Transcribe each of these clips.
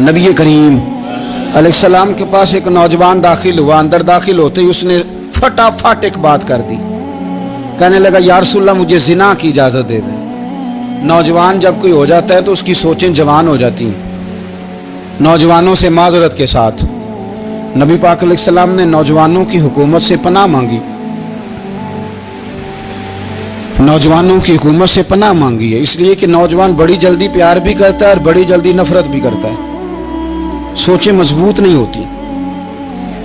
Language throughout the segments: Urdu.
نبی کریم علیہ السلام کے پاس ایک نوجوان داخل ہوا. اندر داخل ہوتے ہی اس نے فٹافٹ ایک بات کر دی. کہنے لگا یا رسول اللہ مجھے زنا کی اجازت دے دیں. نوجوان جب کوئی ہو جاتا ہے تو اس کی سوچیں جوان ہو جاتی ہیں. نوجوانوں سے معذرت کے ساتھ نبی پاک علیہ السلام نے نوجوانوں کی حکومت سے پناہ مانگی. نوجوانوں کی حکومت سے پناہ مانگی ہے اس لیے کہ نوجوان بڑی جلدی پیار بھی کرتا ہے اور بڑی جلدی نفرت بھی کرتا ہے. سوچیں مضبوط نہیں ہوتی.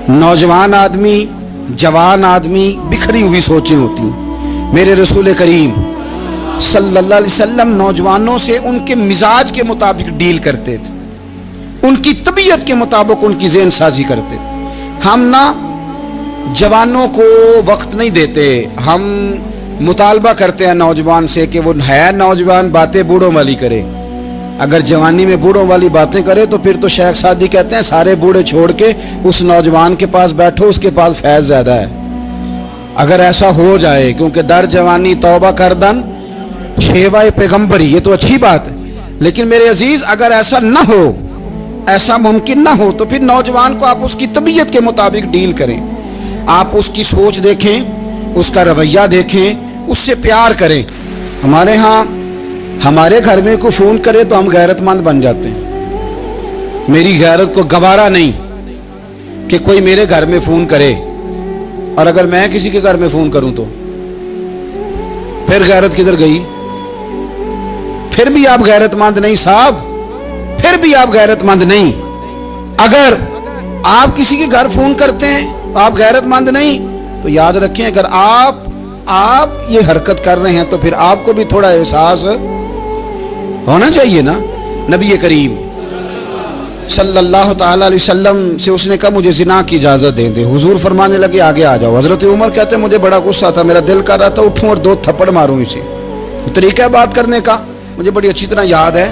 نوجوان آدمی جوان آدمی بکھری ہوئی سوچیں ہوتی ہیں. میرے رسول کریم صلی اللہ علیہ وسلم نوجوانوں سے ان کے مزاج کے مطابق ڈیل کرتے تھے, ان کی طبیعت کے مطابق ان کی ذہن سازی کرتے تھے. ہم نہ جوانوں کو وقت نہیں دیتے, ہم مطالبہ کرتے ہیں نوجوان سے کہ وہ ہے نوجوان باتیں بوڑھوں والی کرے. اگر جوانی میں بوڑھوں والی باتیں کرے تو پھر تو شیخ سعدی کہتے ہیں سارے بوڑھے چھوڑ کے اس نوجوان کے پاس بیٹھو, اس کے پاس فیض زیادہ ہے. اگر ایسا ہو جائے, کیونکہ در جوانی توبہ کردن شیوائے پیغمبری, یہ تو اچھی بات ہے, لیکن میرے عزیز اگر ایسا نہ ہو, ایسا ممکن نہ ہو تو پھر نوجوان کو آپ اس کی طبیعت کے مطابق ڈیل کریں. آپ اس کی سوچ دیکھیں, اس کا رویہ دیکھیں, اس سے پیار کریں. ہمارے ہاں ہمارے گھر میں کوئی فون کرے تو ہم غیرت مند بن جاتے ہیں. میری غیرت کو گوارا نہیں کہ کوئی میرے گھر میں فون کرے, اور اگر میں کسی کے گھر میں فون کروں تو پھر غیرت کدھر گئی؟ پھر بھی آپ غیرت مند نہیں صاحب, پھر بھی آپ غیرت مند نہیں. اگر آپ کسی کے گھر فون کرتے ہیں تو آپ غیرت مند نہیں, تو یاد رکھیں اگر آپ یہ حرکت کر رہے ہیں تو پھر آپ کو بھی تھوڑا احساس ہونا چاہیے نا. نبی کریم صلی اللہ تعالی علیہ وسلم سے اس نے کہا مجھے زنا کی اجازت دے دیں. حضور فرمانے لگے آگے آ جاؤ. حضرت عمر کہتے ہیں مجھے بڑا غصہ تھا, میرا دل کر رہا تھا اٹھوں اور 2 تھپڑ ماروں اسے. طریقہ ہے بات کرنے کا مجھے بڑی اچھی طرح یاد ہے.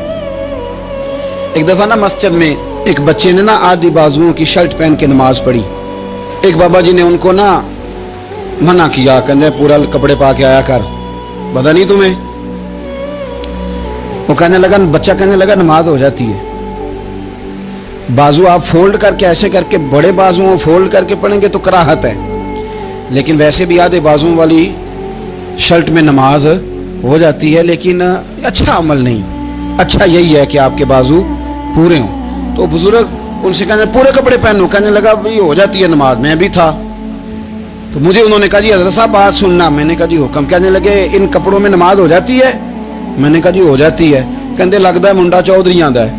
ایک دفعہ نا مسجد میں ایک بچے نے نا آدھی بازوؤں کی شرٹ پہن کے نماز پڑھی. ایک بابا جی نے ان کو نا منع کیا, کہنے پورا کپڑے پا کے آیا کر, پتہ نہیں تمہیں. وہ کہنے لگا, بچہ کہنے لگا نماز ہو جاتی ہے, بازو آپ فولڈ کر کے ایسے کر کے بڑے بازو فولڈ کر کے پڑھیں گے تو کراہت ہے, لیکن ویسے بھی آدھے بازو والی شرٹ میں نماز ہو جاتی ہے. لیکن اچھا عمل نہیں, اچھا یہی ہے کہ آپ کے بازو پورے ہوں. تو بزرگ ان سے کہنے پورے کپڑے پہنو, کہنے لگا بھائی ہو جاتی ہے نماز, میں بھی تھا. تو مجھے انہوں نے کہا جی حضرت صاحب بات سننا. میں نے کہا جی حکم. کہنے لگے ان کپڑوں میں نماز ہو جاتی ہے؟ میں نے کہا جی ہو جاتی ہے. کہندے لگتا ہے منڈا چودھری آندا ہے,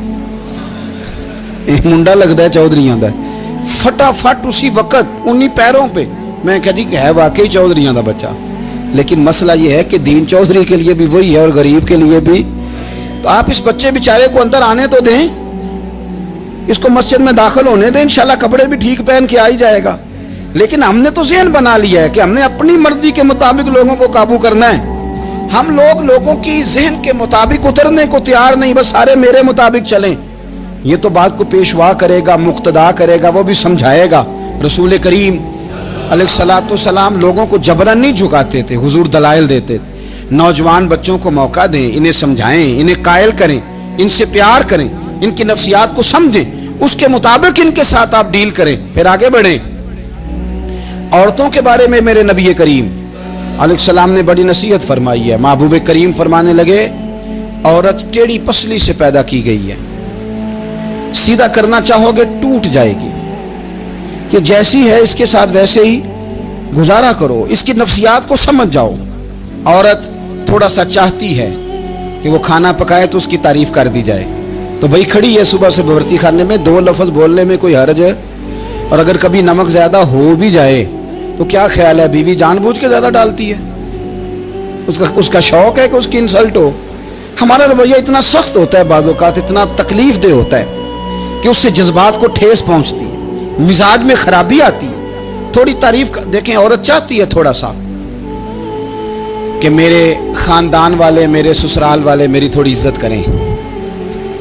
منڈا لگتا ہے چودھری آندا ہے. فٹافٹ اسی وقت انہی پیروں پہ میں کہا جی ہے واقعی چودھری آندا بچہ. لیکن مسئلہ یہ ہے کہ دین چودھری کے لیے بھی وہی ہے اور غریب کے لیے بھی. تو آپ اس بچے بیچارے کو اندر آنے تو دیں, اس کو مسجد میں داخل ہونے دیں, انشاءاللہ کپڑے بھی ٹھیک پہن کے آ ہی جائے گا. لیکن ہم نے تو ذہن بنا لیا ہے کہ ہم نے اپنی مرضی کے مطابق لوگوں کو قابو کرنا ہے. ہم لوگوں کی ذہن کے مطابق اترنے کو تیار نہیں, بس سارے میرے مطابق چلیں. یہ تو بات کو پیشوا کرے گا, مقتدا کرے گا, وہ بھی سمجھائے گا. رسول کریم علیہ الصلوۃ والسلام لوگوں کو جبرن نہیں جھکاتے تھے, حضور دلائل دیتے تھے. نوجوان بچوں کو موقع دیں, انہیں سمجھائیں, انہیں قائل کریں, ان سے پیار کریں, ان کی نفسیات کو سمجھیں, اس کے مطابق ان کے ساتھ آپ ڈیل کریں, پھر آگے بڑھیں. عورتوں کے بارے میں میرے نبی کریم علیہ السلام نے بڑی نصیحت فرمائی ہے. محبوب کریم فرمانے لگے عورت ٹیڑھی پسلی سے پیدا کی گئی ہے, سیدھا کرنا چاہو گے ٹوٹ جائے گی. کہ جیسی ہے اس کے ساتھ ویسے ہی گزارا کرو, اس کی نفسیات کو سمجھ جاؤ. عورت تھوڑا سا چاہتی ہے کہ وہ کھانا پکائے تو اس کی تعریف کر دی جائے, تو بھائی کھڑی ہے صبح سے بھرتی خانے میں, 2 لفظ بولنے میں کوئی حرج ہے. اور اگر کبھی نمک زیادہ ہو بھی جائے تو کیا خیال ہے, بیوی جان بوجھ کے زیادہ ڈالتی ہے, اس کا شوق ہے کہ اس کی انسلٹ ہو. ہمارا رویہ اتنا سخت ہوتا ہے, بعض اوقات اتنا تکلیف دہ ہوتا ہے کہ اس سے جذبات کو ٹھیس پہنچتی ہے, مزاج میں خرابی آتی ہے. تھوڑی تعریف دیکھیں, عورت چاہتی ہے تھوڑا سا کہ میرے خاندان والے, میرے سسرال والے میری تھوڑی عزت کریں.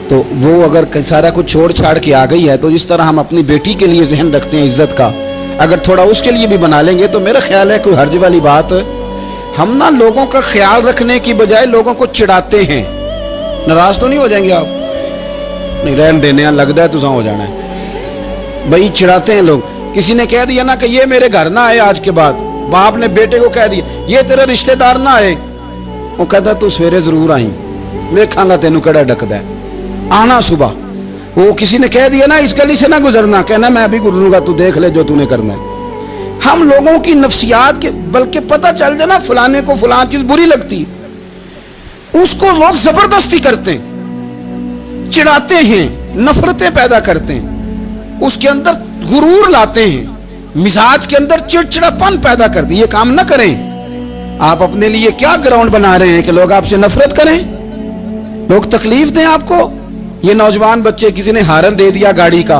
تو وہ اگر سارا کچھ چھوڑ چھاڑ کے آ گئی ہے, تو جس طرح ہم اپنی بیٹی کے لیے ذہن رکھتے ہیں عزت کا, اگر تھوڑا اس کے لیے بھی بنا لیں گے تو میرا خیال ہے کوئی حرج والی بات. ہم نہ لوگوں کا خیال رکھنے کی بجائے لوگوں کو چڑھاتے ہیں. ناراض تو نہیں ہو جائیں گے آپ؟ نہیں رہن دینے لگتا ہے تو ہو جانا ہے بھائی چڑھاتے ہیں لوگ کسی نے کہہ دیا نا کہ یہ میرے گھر نہ آئے آج کے بعد باپ نے بیٹے کو کہہ دیا یہ تیرے رشتہ دار نہ آئے وہ کہتا تو سویرے ضرور آئی دیکھاں گا تینوں کڑا ڈکدا ہے آنا صبح وہ کسی نے کہہ دیا نا اس گلی سے نہ گزرنا کہنا میں ابھی گزروں گا تو دیکھ لے جو تو نے کرنا ہے ہم لوگوں کی نفسیات کے بلکہ پتہ چل جائے نا فلانے کو فلان چیز بری لگتی اس کو لوگ زبردستی کرتے ہیں چڑھاتے ہیں نفرتیں پیدا کرتے ہیں اس کے اندر غرور لاتے ہیں مزاج کے اندر چڑچڑاپن پیدا کر دی یہ کام نہ کریں آپ اپنے لیے کیا گراؤنڈ بنا رہے ہیں کہ لوگ آپ سے نفرت کریں لوگ تکلیف دیں آپ کو یہ نوجوان بچے کسی نے ہارن دے دیا گاڑی کا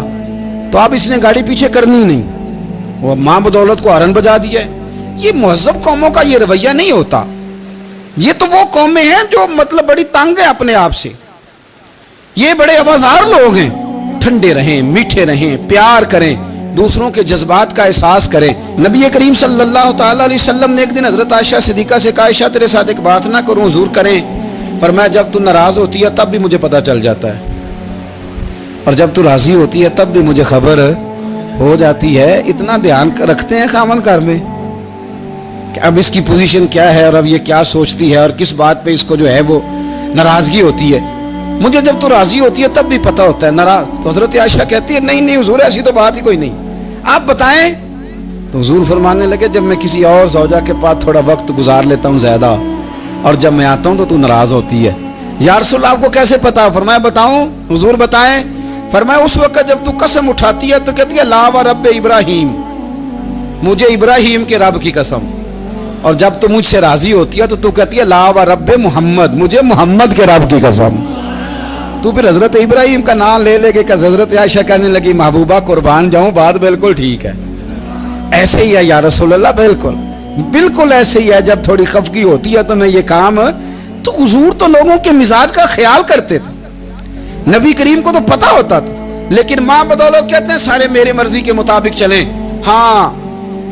تو آپ اس نے گاڑی پیچھے کرنی نہیں وہ ماں بدولت کو ہارن بجا دیا ہے یہ مہذب قوموں کا یہ رویہ نہیں ہوتا یہ تو وہ قومیں ہیں جو مطلب بڑی تنگ ہیں اپنے آپ سے یہ بڑے آوازار لوگ ہیں ٹھنڈے رہیں میٹھے رہیں پیار کریں دوسروں کے جذبات کا احساس کریں نبی کریم صلی اللہ تعالیٰ علیہ وسلم نے ایک دن حضرت عائشہ صدیقہ سے کہا عائشہ تیرے ساتھ ایک بات نہ کروں حضور کریں فرمایا جب تو ناراض ہوتی ہے تب بھی مجھے پتہ چل جاتا ہے اور جب تو راضی ہوتی ہے تب بھی مجھے خبر ہو جاتی ہے اتنا دھیان رکھتے ہیں خامن گھر میں کہ اب اس کی پوزیشن کیا ہے اور اب یہ کیا سوچتی ہے اور کس بات پہ اس کو جو ہے وہ ناراضگی ہوتی ہے مجھے جب تو راضی ہوتی ہے تب بھی پتہ ہوتا ہے ناراض تو حضرت عائشہ کہتی ہے نہیں حضور ایسی تو بات ہی کوئی نہیں آپ بتائیں تو حضور فرمانے لگے جب میں کسی اور زوجہ کے پاس تھوڑا وقت گزار لیتا ہوں زیادہ اور جب میں آتا ہوں تو ناراض ہوتی ہے یا رسول اللہ آپ کو کیسے پتا فرمایا بتاؤں حضور بتائیں فرمایا اس وقت جب تو قسم اٹھاتی ہے تو کہتی ہے لا و رب ابراہیم مجھے ابراہیم کے رب کی قسم اور جب تو مجھ سے راضی ہوتی ہے تو کہتی ہے لا و رب محمد مجھے محمد کے رب کی قسم تو پھر حضرت ابراہیم کا نام لے لے کے حضرت عائشہ کہنے لگی محبوبہ قربان جاؤں بات بالکل ٹھیک ہے ایسے ہی ہے یا رسول اللہ بالکل ایسے ہی ہے جب تھوڑی خفگی ہوتی ہے تو میں یہ کام تو حضور تو لوگوں کے مزاج کا خیال کرتے تھے نبی کریم کو تو پتہ ہوتا تھا لیکن ماں بدولت کہتے ہیں سارے میری مرضی کے مطابق چلیں ہاں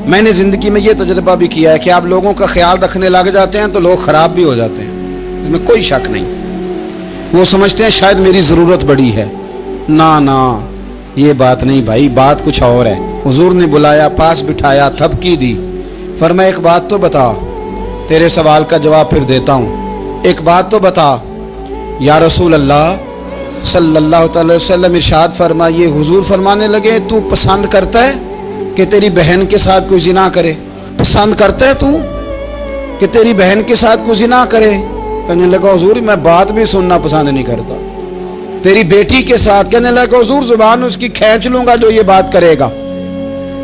میں نے زندگی میں یہ تجربہ بھی کیا ہے کہ آپ لوگوں کا خیال رکھنے لگ جاتے ہیں تو لوگ خراب بھی ہو جاتے ہیں اس میں کوئی شک نہیں وہ سمجھتے ہیں شاید میری ضرورت بڑی ہے نہ یہ بات نہیں بھائی بات کچھ اور ہے حضور نے بلایا پاس بٹھایا تھپکی دی فرمایا ایک بات تو بتا تیرے سوال کا جواب پھر دیتا ہوں ایک بات تو بتا یا رسول اللہ صلی اللہ تعالی وسلم ارشاد فرمائیے حضور فرمانے لگے تو پسند کرتا ہے کہ تیری بہن کے ساتھ کوئی زنا کرے پسند کرتا ہے تو کہ تیری بہن کے ساتھ کوئی زنا کرے کہنے لگا حضور میں بات بھی سننا پسند نہیں کرتا تیری بیٹی کے ساتھ کہنے لگا حضور زبان اس کی کھینچ لوں گا جو یہ بات کرے گا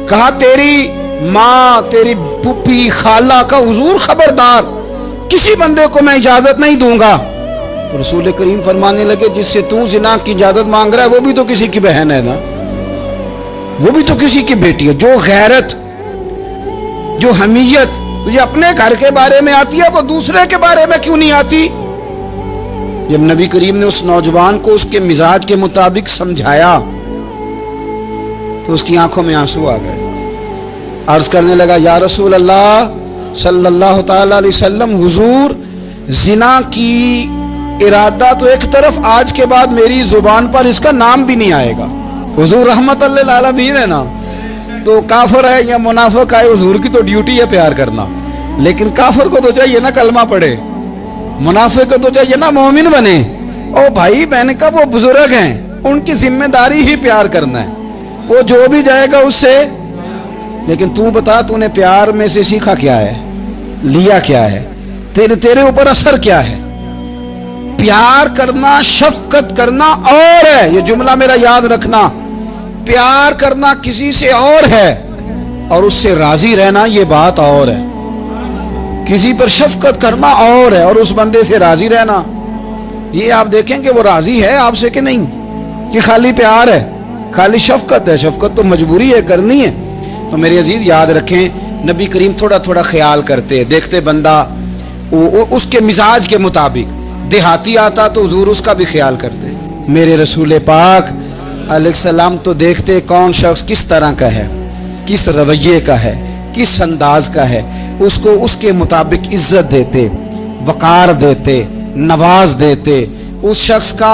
کہا تیری ماں تیری پھوپھی خالہ کا حضور خبردار کسی بندے کو میں اجازت نہیں دوں گا تو رسول کریم فرمانے لگے جس سے تو زنا کی اجازت مانگ رہا ہے وہ بھی تو کسی کی بہن ہے نا وہ بھی تو کسی کی بیٹی ہے جو غیرت جو حمیت تجھے اپنے گھر کے بارے میں آتی ہے وہ دوسرے کے بارے میں کیوں نہیں آتی جب نبی کریم نے اس نوجوان کو اس کے مزاج کے مطابق سمجھایا تو اس کی آنکھوں میں آنسو آ گئے عرض کرنے لگا یا رسول اللہ صلی اللہ تعالی علیہ وسلم حضور زنا کی ارادہ تو ایک طرف آج کے بعد میری زبان پر اس کا نام بھی نہیں آئے گا حضور رحمت للعالمین ہے نا تو کافر ہے یا منافق ہے حضور کی تو ڈیوٹی ہے پیار کرنا لیکن کافر کو تو چاہیے نا کلمہ پڑھے منافق کو تو چاہیے نا مومن بنے او بھائی میں نے کہا وہ بزرگ ہیں ان کی ذمہ داری ہی پیار کرنا ہے وہ جو بھی جائے گا اس سے لیکن تو بتا تو نے پیار میں سے سیکھا کیا ہے لیا کیا ہے تیرے اوپر اثر کیا ہے پیار کرنا شفقت کرنا اور ہے یہ جملہ میرا یاد رکھنا پیار کرنا کسی سے اور ہے اور اس سے راضی رہنا یہ بات اور ہے کسی پر شفقت کرنا اور ہے اور اس بندے سے راضی رہنا یہ آپ دیکھیں کہ وہ راضی ہے آپ سے کہ نہیں کہ خالی پیار ہے خالی شفقت ہے شفقت تو مجبوری ہے کرنی ہے تو میرے عزیز یاد رکھیں نبی کریم تھوڑا تھوڑا خیال کرتے دیکھتے بندہ اس کے مزاج کے مطابق دیہاتی آتا تو حضور اس کا بھی خیال کرتے میرے رسول پاک علیہ السلام تو دیکھتے کون شخص کس طرح کا ہے کس رویے کا ہے کس انداز کا ہے اس کو اس کے مطابق عزت دیتے وقار دیتے نواز دیتے اس شخص کا